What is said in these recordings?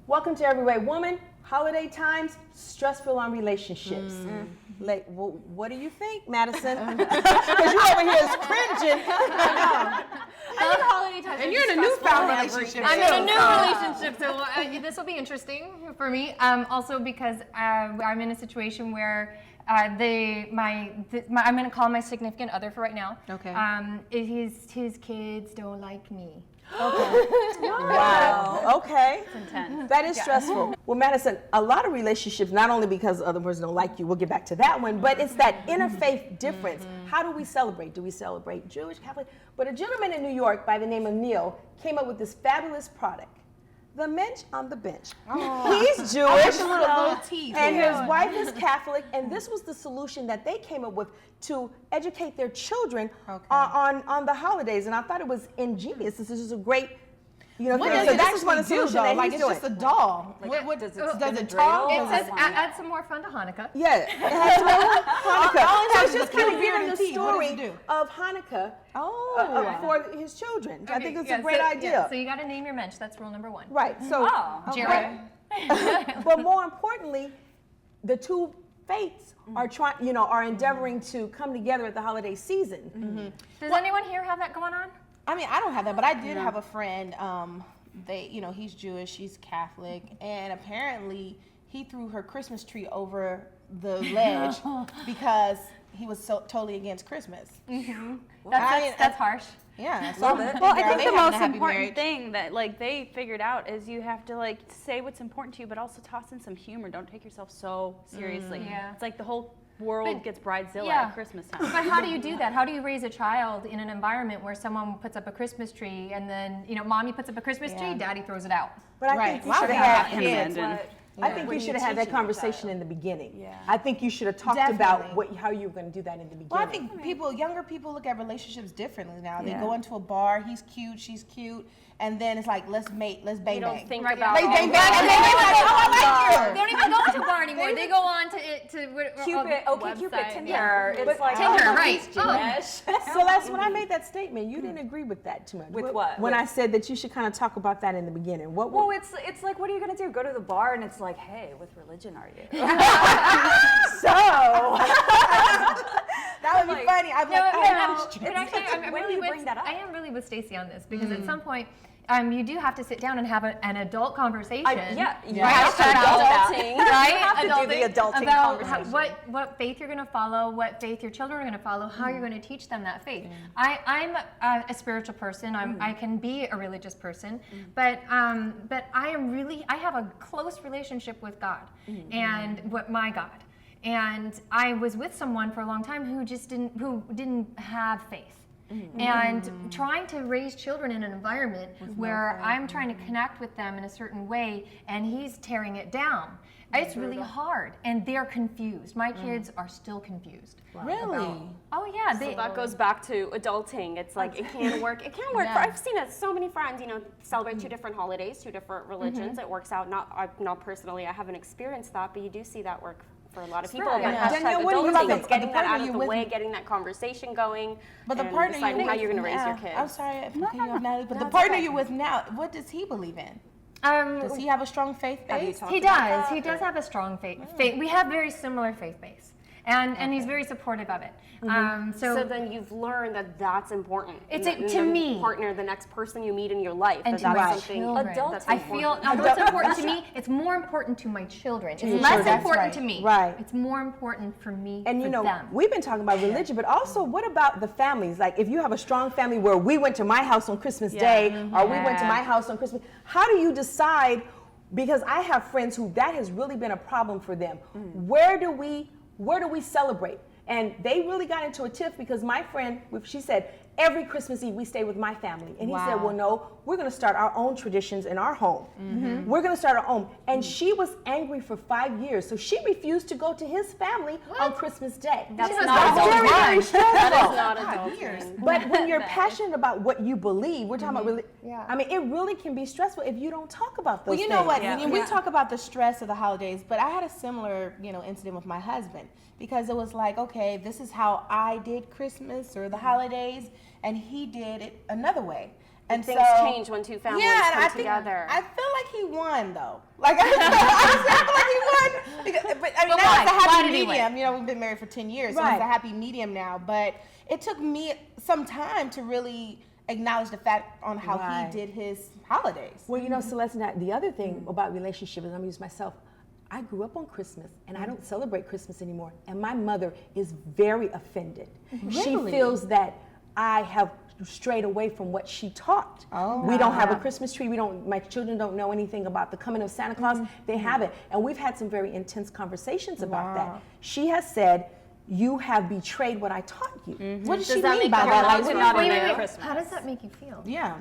Welcome to Everyway Woman. Holiday times, stressful on relationships. Like, well, what do you think, Madison? Because you over here is cringing. I think holiday times. And you're in a newfound relationship. I'm in a new relationship, so this will be interesting for me. Also because I'm in a situation where I'm going to call my significant other for right now. Okay. His kids don't like me. Okay. Wow. Okay. It's intense. That is stressful. Well, Madison, a lot of relationships, not only because the other person don't like you, we'll get back to that one, but it's that interfaith difference. How do we celebrate? Do we celebrate Jewish, Catholic? But a gentleman in New York by the name of Neil came up with this fabulous product. The Mensch on the Bench. He's Jewish, little teeth, and his wife is Catholic, and this was the solution that they came up with to educate their children on the holidays. And I thought it was ingenious. This is a great, what thing. does So it that's one actually do, solution though? that Like, he's it's doing. just a doll. Like, What does it talk? It says add some more fun to Hanukkah. Yeah, it has Hanukkah. So it's just kind of giving the What does story it do? of Hanukkah for his children. I think it's a great idea. Yeah, so you got to name your mensch. That's rule number one. Right. So, Jared. but more importantly, the two faiths are endeavoring to come together at the holiday season. Does anyone here have that going on? I mean, I don't have that, but I did have a friend. He's Jewish, she's Catholic, and apparently he threw her Christmas tree over the ledge because he was so totally against Christmas. That's harsh. Yeah. So Well, I think the most important marriage. thing that they figured out is you have to say what's important to you, but also toss in some humor. Don't take yourself so seriously. Yeah. It's like the whole world gets bridezilla at Christmas time. But how do you do that? How do you raise a child in an environment where someone puts up a Christmas tree and then, mommy puts up a Christmas tree, daddy throws it out? But I think you should have had that conversation in the beginning. Yeah. I think you should have talked about how you were going to do that in the beginning. Well, I think younger people look at relationships differently now. They go into a bar, he's cute, she's cute, and then it's like, let's bang bang. You don't think about They bang bang, and then they're like, oh, I like you. They don't even go to a bar anymore. They go on to Cupid, Cupid, Tinder. Yeah. It's like Tinder, right? So that's when I made that statement. You didn't agree with that too much. With what? When I said that you should kind of talk about that in the beginning. Well, it's like, what are you going to do? Go to the bar and it's like, hey, with religion are you? So that would be funny. I'd be but actually, I am really with Stacey on this because at some point, you do have to sit down and have an adult conversation. You Right? have to adulting. Right? You have to do the adulting about conversation. what faith you're going to follow, what faith your children are going to follow, how you're going to teach them that faith. I'm a spiritual person. I can be a religious person, but I have a close relationship with God and my God. And I was with someone for a long time who didn't have faith. And trying to raise children in an environment where I'm trying to connect with them in a certain way and he's tearing it down. It's really hard and they're confused. My kids are still confused. Really? Oh yeah. So that goes back to adulting. It's like it can work. It can work. I've seen it. So many friends, celebrate two different holidays, two different religions. It works out. Not personally, I haven't experienced that, but you do see that work for a lot of people. Again, Danielle, what do you adulting, think? it's getting that out of the way, getting that conversation going, but the and partner deciding you're how with you're going to raise your now- kids. I'm sorry if I'm cutting you off, Natalie, but the partner you're with now, what does he believe in? Does he have a strong faith base? He does. He does have a strong faith. We have very similar faith base. And he's very supportive of it. So then you've learned that that's important. To me. Partner, the next person you meet in your life. And that's to my something children. that's I feel, what's important to me, it's more important to my children. It's less important to me. Right. It's more important for me, And for them. we've been talking about religion, but also what about the families? Like if you have a strong family where we went to my house on Christmas Day or we went to my house on Christmas, how do you decide? Because I have friends who that has really been a problem for them. Where do we celebrate? And they really got into a tiff because my friend, she said, every Christmas Eve we stay with my family. And he said, well, no, we're going to start our own traditions in our home. We're going to start our own. And she was angry for 5 years. So she refused to go to his family on Christmas Day. That's not very, very stressful. That is not adulting. But when you're passionate about what you believe, we're talking about I mean, it really can be stressful if you don't talk about those things. Well, you know what? When we talk about the stress of the holidays, but I had a similar, incident with my husband because it was like, okay, this is how I did Christmas or the holidays, and he did it another way. And things so, change when two families yeah, and come I think, together. I feel like he won though. Like honestly, I feel like he won. Because, but I mean, But that was why? a Why happy did he win? medium. You know, we've been married for 10 years, so Right. it's a happy medium now. But it took me some time to really acknowledge the fact on how Right. he did his holidays. Well, you know, Celeste, the other thing about relationships, and I'm using myself, I grew up on Christmas and I don't celebrate Christmas anymore. And my mother is very offended. She Really? feels that I have strayed away from what she taught. Oh, we don't have a Christmas tree. My children don't know anything about the coming of Santa Claus. They haven't. And we've had some very intense conversations about that. She has said, you have betrayed what I taught you. What does she that mean make by your that? mom Like, not Wait, obey wait, wait. Christmas? How does that make you feel? yeah.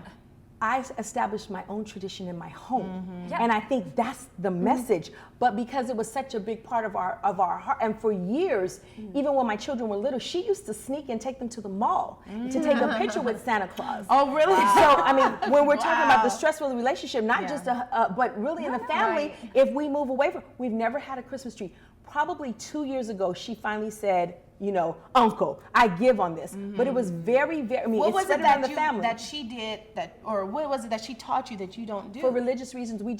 I established my own tradition in my home, Yeah. and I think that's the message. But because it was such a big part of our heart, and for years, even when my children were little, she used to sneak and take them to the mall to take a picture with Santa Claus. Oh, really? So I mean, when we're talking about the stressful relationship, not just but really in the family, if we move away from, we've never had a Christmas tree. Probably 2 years ago, she finally said, you know, Uncle, I give on this. But it was very, very, I mean, What it's was it spread around that the family. that she did that, or what was it that she taught you that you don't do? For religious reasons, we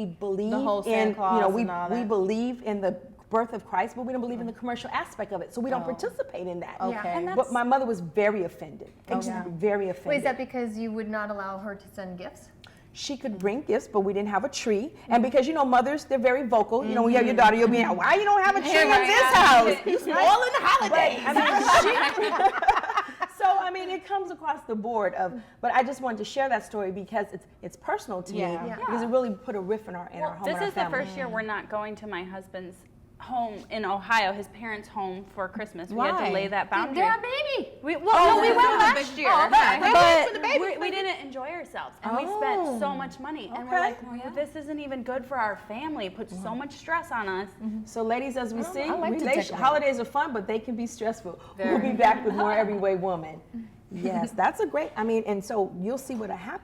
believe whole Santa in, Claus you know, and all we that. believe in the birth of Christ, but we don't believe in the commercial aspect of it. So we don't participate in that. Okay. And But my mother was very offended. Very offended. Wait, is that because you would not allow her to send gifts? She could bring gifts, but we didn't have a tree. And because, you know, mothers, they're very vocal. You know, when you have your daughter, you'll be, why you don't have a tree in this house? You spoiling the holidays. So, I mean, it comes across the board but I just wanted to share that story because it's personal to me. Yeah. Because it really put a rift in our home This and our is the family. first year we're not going to my husband's home in Ohio, his parents' home for Christmas. We had Why? to lay that boundary. They're a baby. We went last year, for the baby. but we didn't enjoy ourselves, and we spent so much money. And we're like, well, this isn't even good for our family. It puts so much stress on us. So, ladies, as we see, like to decorate. holidays are fun, but they can be stressful. We'll be back with more Every Way Woman. Yes, that's a great, I mean, and so you'll see what happens.